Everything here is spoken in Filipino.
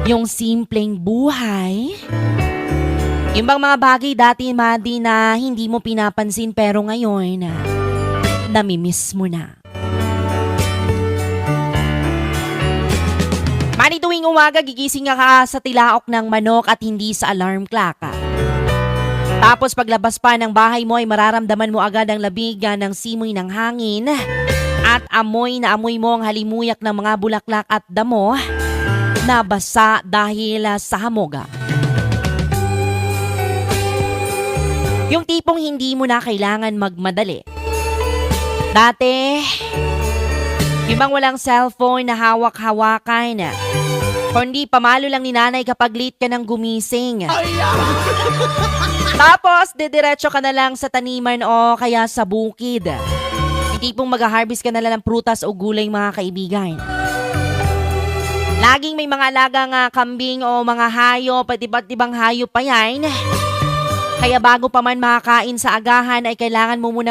Yung simpleng buhay. Yung bang mga bagay dati, Madi, na hindi mo pinapansin pero ngayon, namimiss mo na. Madi, tuwing umaga, gigising ka sa tilaok ng manok at hindi sa alarm clock. Tapos paglabas pa ng bahay mo ay mararamdaman mo agad ang labig ng simoy ng hangin at amoy na amoy mo ang halimuyak ng mga bulaklak at damo na basa dahil sa hamog. Yung tipong hindi mo na kailangan magmadali. Dati, yung bang walang cellphone na hawak-hawakan, kundi pamalo lang ni nanay kapag late ka nang gumising. Tapos, didiretso ka na lang sa taniman o kaya sa bukid. Yung tipong mag-harvest ka na lang ng prutas o gulay, mga kaibigan. Laging may mga alagang kambing o mga hayop, pati ba't ibang hayop pa yan. Kaya bago pa man makakain sa agahan ay kailangan mo muna